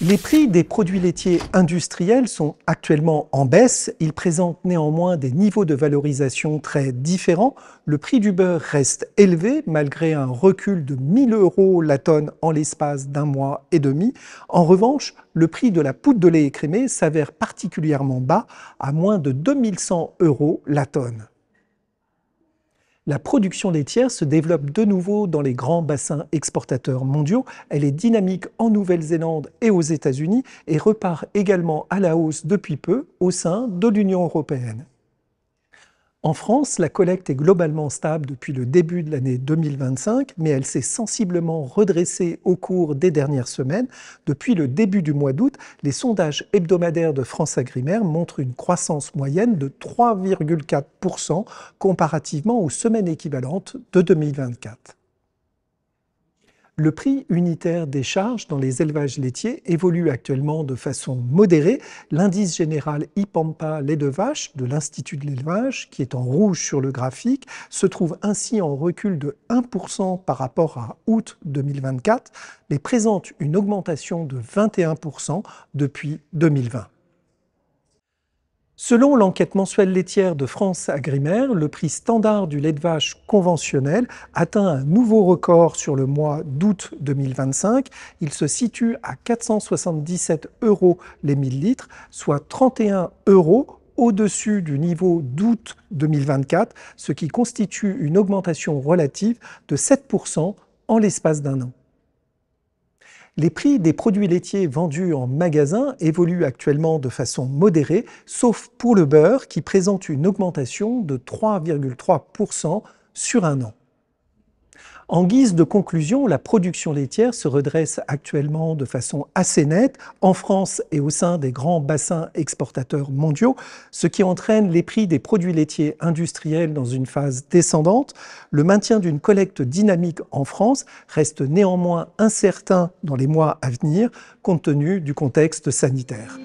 Les prix des produits laitiers industriels sont actuellement en baisse. Ils présentent néanmoins des niveaux de valorisation très différents. Le prix du beurre reste élevé malgré un recul de 1 000 € la tonne en l'espace d'un mois et demi. En revanche, le prix de la poudre de lait écrémé s'avère particulièrement bas, à moins de 2 100 € la tonne. La production laitière se développe de nouveau dans les grands bassins exportateurs mondiaux. Elle est dynamique en Nouvelle-Zélande et aux États-Unis et repart également à la hausse depuis peu au sein de l'Union européenne. En France, la collecte est globalement stable depuis le début de l'année 2025, mais elle s'est sensiblement redressée au cours des dernières semaines. Depuis le début du mois d'août, les sondages hebdomadaires de FranceAgriMer montrent une croissance moyenne de 3,4% comparativement aux semaines équivalentes de 2024. Le prix unitaire des charges dans les élevages laitiers évolue actuellement de façon modérée. L'indice général IPAMPA lait de vache de l'Institut de l'élevage, qui est en rouge sur le graphique, se trouve ainsi en recul de 1% par rapport à août 2024, mais présente une augmentation de 21% depuis 2020. Selon l'enquête mensuelle laitière de FranceAgriMer, le prix standard du lait de vache conventionnel atteint un nouveau record sur le mois d'août 2025. Il se situe à 477 € les 1000 litres, soit 31 € au-dessus du niveau d'août 2024, ce qui constitue une augmentation relative de 7% en l'espace d'un an. Les prix des produits laitiers vendus en magasin évoluent actuellement de façon modérée, sauf pour le beurre qui présente une augmentation de 3,3% sur un an. En guise de conclusion, la production laitière se redresse actuellement de façon assez nette en France et au sein des grands bassins exportateurs mondiaux, ce qui entraîne les prix des produits laitiers industriels dans une phase descendante. Le maintien d'une collecte dynamique en France reste néanmoins incertain dans les mois à venir, compte tenu du contexte sanitaire.